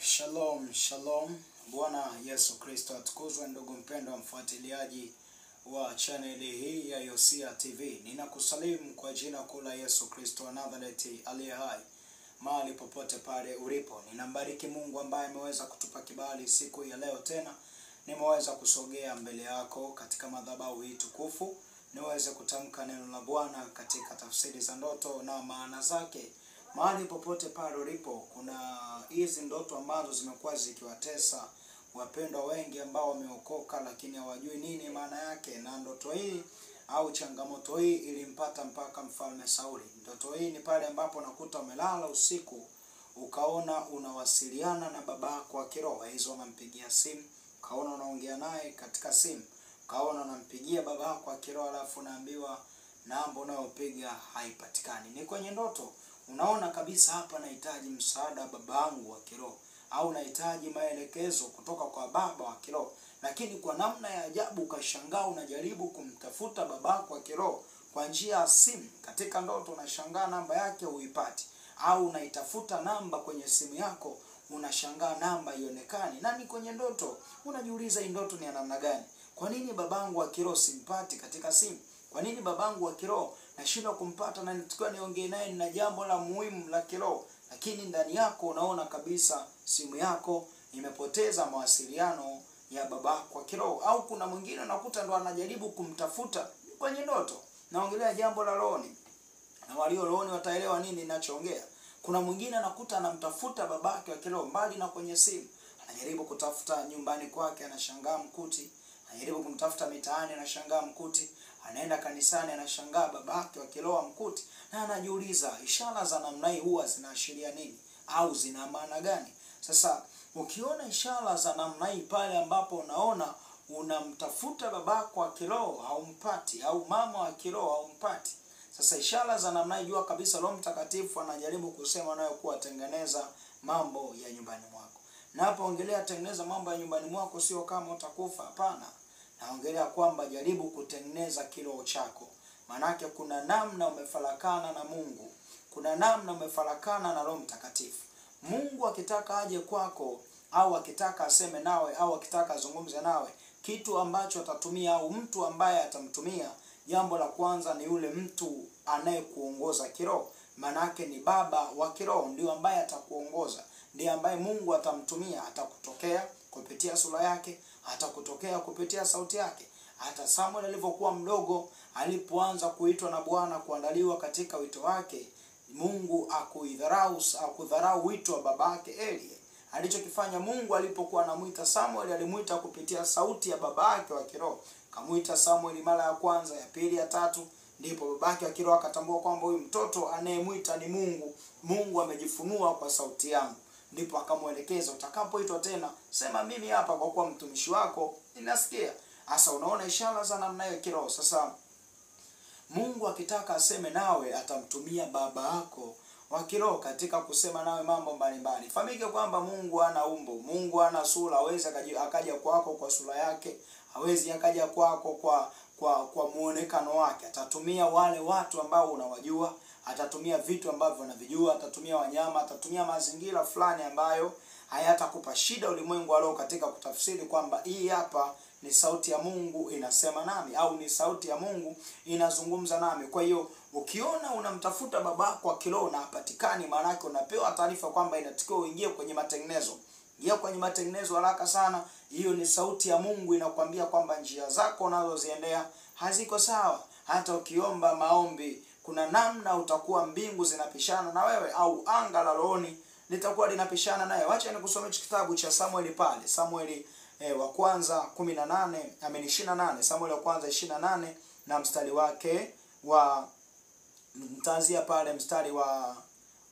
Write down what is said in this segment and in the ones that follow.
Shalom, shalom. Bwana Yesu Kristo atukuzwe. Ndugu mpendwa mfuatiliaji wa chaneli hii ya Yosia TV, ninakusalimu kwa jina kuu la Yesu Kristo wa Nazareti aliye hai. Mahali popote pale ulipo, ninambariki Mungu ambaye ameweza kutupa kibali siku ya leo tena nimeweza kusogea mbele yako katika madhabahu hii tukufu, niweze kutamka neno la Bwana katika tafsiri za ndoto na maana zake. Mahali popote pale ulipo, kuna hizi ndoto ambazo zimekuwa zikiwatesa wapendwa wengi ambao wameokoka lakini hawajui nini maana yake. Na ndoto hii au changamoto hii ilimpata mpaka mfalme Sauli. Ndoto hii ni pale ambapo nakuta umelala usiku, ukaona unawasiliana na babako wa kiroho, hizo unampigia simu, ukaona unaongea naye katika simu, ukaona unampigia babako wa kiroho alafu unaambiwa namba unayopiga haipatikani. Ni kwenye ndoto. Unaona kabisa hapa nahitaji msaada babangu wa kiroho, au nahitaji maelekezo kutoka kwa baba wa kiroho, lakini kwa namna ya ajabu ukashangaa unajaribu kumtafuta babako wa kiroho kwa njia ya simu. Katika ndoto unashangaa namba yake huipati, au unaitafuta namba kwenye simu yako unashangaa namba haionekani. Na ni kwenye ndoto. Unajiuliza hii ndoto ni ya namna gani? Kwa nini babangu wa kiroho simpati katika simu? Kwa nini babangu wa kiroho nashindwa kumpata na nitakuwa niongee naye na jambo la muhimu la kiroho, lakini ndani yako unaona kabisa simu yako imepoteza mawasiliano ya babako wa kiroho? Au kuna mwingine unakuta ndo anajaribu kumtafuta kwenye ndoto. Naongelea jambo la rohoni, na walio rohoni wataelewa nini ninachoongea. Kuna mwingine anakuta anamtafuta babake wa kiroho mbali na kwenye simu. Anajaribu kutafuta nyumbani kwake, anashangaa mkuti. Anajaribu kumtafuta mitaani, anashangaa mkuti. Anaenda kanisani, anashangaa babake wa kiroho mkuti. Na anajiuliza ishara za namna hii huwa zinaashiria nini au zina maana gani? Sasa ukiona ishara za namna hii pale ambapo unaona unamtafuta babako wa kiroho haumpati, au mama wa kiroho haumpati, sasa ishara za namna hii jua kabisa Roho Mtakatifu anajaribu kusema nayo kuwa tengeneza mambo ya nyumbani mwako. Na hapo ongelea tengeneza mambo ya nyumbani mwako sio kama utakufa, hapana. Naongelea kwamba jaribu kutengeneza kiroho chako. Manake kuna namna umefarakana na Mungu. Kuna namna umefarakana na Roho Mtakatifu. Mungu akitaka aje kwako, au akitaka aseme nawe, au akitaka azungumze nawe, kitu ambacho atatumia au mtu ambaye atamtumia, jambo la kwanza ni yule mtu anayekuongoza kiroho. Manake ni baba wa kiroho ndio ambaye atakuongoza. Ndiye ambaye Mungu atamtumia, atakutokea kupitia sura yake, atakutokea kupitia sauti yake. Hata Samuel alivyokuwa mdogo, alipoanza kuitwa na Bwana kuandaliwa katika wito wake, Mungu akudharau wito wa babake Eli. Alichokifanya Mungu alipokuwa anamuita Samuel, alimuita kupitia sauti ya babake wa kiroho. Kamuita Samuel mara ya kwanza, ya pili, ya tatu, ndipo babake wa kiroho akatambua kwamba huyu mtoto anayemuita ni Mungu. Mungu amejifunua kwa sauti yangu. Ndipo akamuelekeza, utakapoitwa tena sema mimi hapa kwa kuwa mtumishi wako ninasikia. Sasa unaona ishara za namna hiyo kiroho. Sasa Mungu akitaka aseme nawe atamtumia baba yako wa kiroho katika kusema nawe mambo mbalimbali. Fahamike kwamba Mungu hana umbo, Mungu hana sura. Hawezi akaja kwako kwa sura yake, hawezi akaja kwako kwa muonekano wake. Atatumia wale watu ambao unawajua, atatumia vitu ambavyo unavijua, atatumia wanyama, atatumia mazingira fulani ambayo hayatakupa shida ulimwengu wa roho katika kutafsiri kwamba hii hapa ni sauti ya Mungu inasema nami, au ni sauti ya Mungu inazungumza nami. Kwa hiyo ukiona unamtafuta babako wa kiroho na hapatikani, maana yake unapewa taarifa kwamba inatakiwa uingie kwenye matengenezo. Ingia kwenye matengenezo haraka sana. Hiyo ni sauti ya Mungu inakwambia kwamba njia zako unazoziendea haziko sawa. Hata ukiomba maombi, kuna namna utakuwa mbingu zinapishana na wewe, au anga la rohoni litakuwa linapishana naye. Wacha nikusomee kitabu cha Samueli pale. Samueli wa kwanza 28, Samueli wa kwanza 28 na mstari wake wa mtaanzia pale mstari wa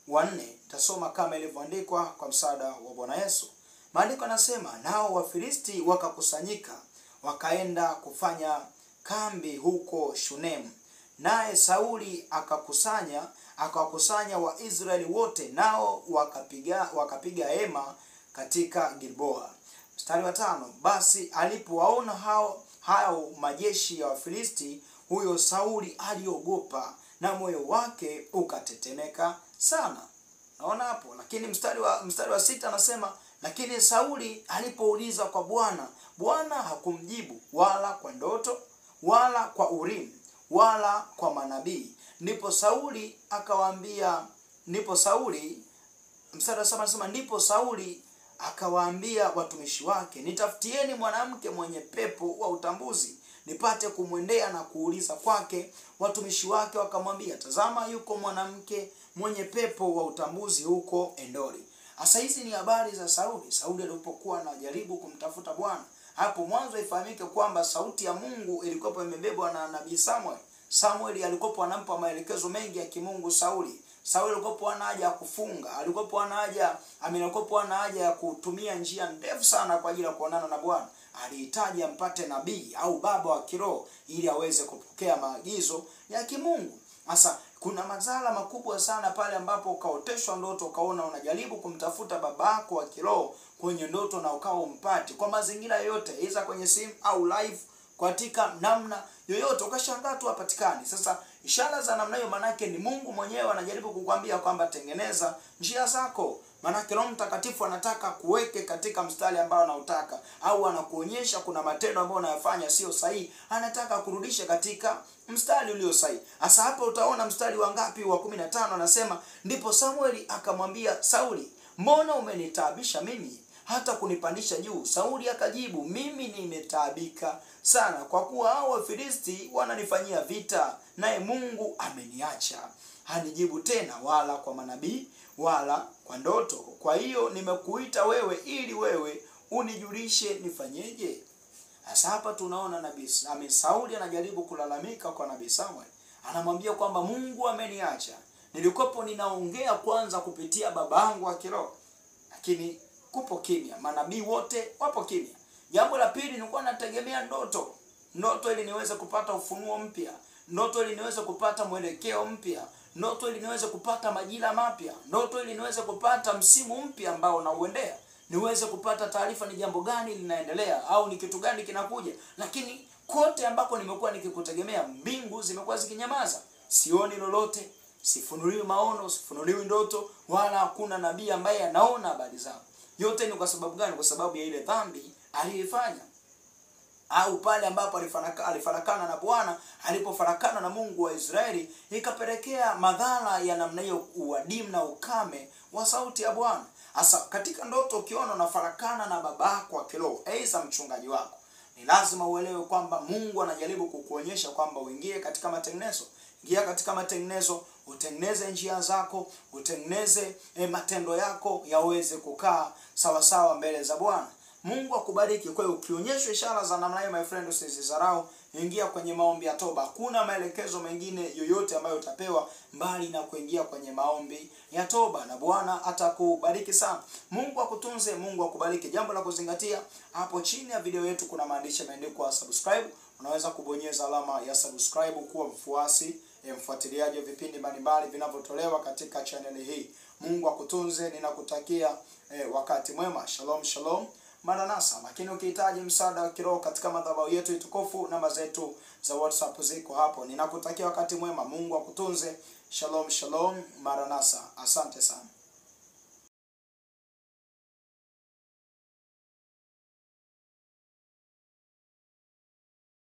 4. Tasoma kama ilivyoandikwa kwa msaada wa Bwana Yesu. Maandiko yanasema, nao Wafilisti wakakusanyika, wakaenda kufanya kambi huko Shunemu. Naye Sauli akawakusanya Waisraeli wote, nao wakapiga hema katika Gilboa. Mstari wa 5, basi alipowaona hao majeshi ya Wafilisti, huyo Sauli aliogopa na moyo wake ukatetemeka sana. Naona hapo. Lakini mstari wa 6 anasema, lakini Sauli alipouliza kwa Bwana, Bwana hakumjibu wala kwa ndoto wala kwa Urimu wala kwa manabii. Ndipo Sauli akawaambia watumishi wake, nitafutieni mwanamke mwenye pepo wa utambuzi nipate kumwendea na kuuliza kwake. Watumishi wake wakamwambia, tazama yuko mwanamke mwenye pepo wa utambuzi huko Endori. Asa hizi ni habari za Sauli. Sauli alipokuwa anajaribu kumtafuta Bwana. Hapo mwanzo ifahamike kwamba sauti ya Mungu ilikuwa imebebwa na nabii Samuel. Samuel alikuwa anampa maelekezo mengi ya kimungu Sauli. Sauli alikuwa ana haja ya kufunga, alikuwa ana haja ya kutumia njia ndefu sana kwa ajili ya kuonana na Bwana. Alihitaji ampate nabii au baba wa kiroho ili aweze kupokea maagizo ya kimungu. Sasa kuna madhara makubwa sana pale ambapo ukaoteshwa ndoto, ukaona unajaribu kumtafuta babako wa kiroho kwenye ndoto na ukao umpati kwa mazingira yote, iza kwenye simu au live katika namna yoyote, ukashangaa tu hapatikani. Sasa ishara za namna hiyo manake ni Mungu mwenyewe anajaribu kukwambia kwamba tengeneza njia zako. Manake Roho Mtakatifu anataka kuweke katika mstari ambao anautaka, au anakuonyesha kuna matendo ambayo unayofanya sio sahihi, anataka kurudisha katika mstari ulio sahihi. Hasa hapo utaona mstari wa ngapi, wa 15 anasema, ndipo Samueli akamwambia Sauli, mbona umenitaabisha mimi hata kunipandisha juu? Sauli akajibu, mimi nimetaabika sana kwa kuwa hao Wafilisti wananifanyia vita, naye Mungu ameniacha, hanijibu tena wala kwa manabii wala kwa ndoto. Kwa hiyo nimekuita wewe ili wewe unijulishe nifanyeje. Sasa hapa tunaona nabii Sauli anajaribu kulalamika kwa nabii Samuel. Anamwambia kwamba Mungu ameniacha. Nilikopo ninaongea kwanza kupitia babangu wa kiroho, lakini kupo kimya. Manabii wote wapo kimya. Jambo la pili, nilikuwa nategemea ndoto. Ndoto ili niweze kupata ufunuo mpya. Ndoto ili niweze kupata mwelekeo mpya. Ndoto ili niweze kupata majira mapya. Ndoto ili niweze kupata msimu mpya ambao nauendea. Niweze kupata taarifa ni jambo gani linaendelea au ni kitu gani kinakuja. Lakini kote ambako nimekuwa nikikutegemea, mbingu zimekuwa zikinyamaza. Sioni lolote, sifunuliwi maono, sifunuliwi ndoto, wala hakuna nabii ambaye anaona habari zangu. Yote ni kwa sababu gani? Kwa sababu ya ile dhambi aliyofanya. Au pale ambapo alifarakana na Bwana, alipofarakana na Mungu wa Israeli, ikapelekea madhara ya namna hiyo, uadimu na ukame wa sauti ya Bwana. Hasa katika ndoto ukiona unafarakana na babako wa kiroho, aidha mchungaji wako, ni lazima uelewe kwamba Mungu anajaribu kukuonyesha kwamba uingie katika matengenezo. Ingia katika matengenezo, utengeneze njia zako, utengeneze matendo yako yaweze kukaa sawa sawa mbele za Bwana. Mungu akubariki. Kwa hiyo ukionyeshwa ishara za namna hiyo, my friend, usizidharau. Ingia kwenye maombi ya toba. Hakuna maelekezo mengine yoyote ambayo utapewa mbali na kuingia kwenye maombi ya toba, na Bwana atakubariki sana. Mungu akutunze, Mungu akubariki. Jambo la kuzingatia, hapo chini ya video yetu kuna maandishi yameandikwa subscribe. Unaweza kubonyeza alama ya subscribe kuwa mfuatiliaji wa vipindi mbalimbali vinavyotolewa katika channel hii. Mungu akutunze, ninakutakia wakati mwema. Shalom shalom. Maranatha. Lakini ukihitaji msaada wa kiroho katika madhabahu yetu itukufu, namba zetu za WhatsApp ziko hapo. Ninakutakia wakati mwema. Mungu akutunze. Shalom shalom. Maranatha. Asante sana.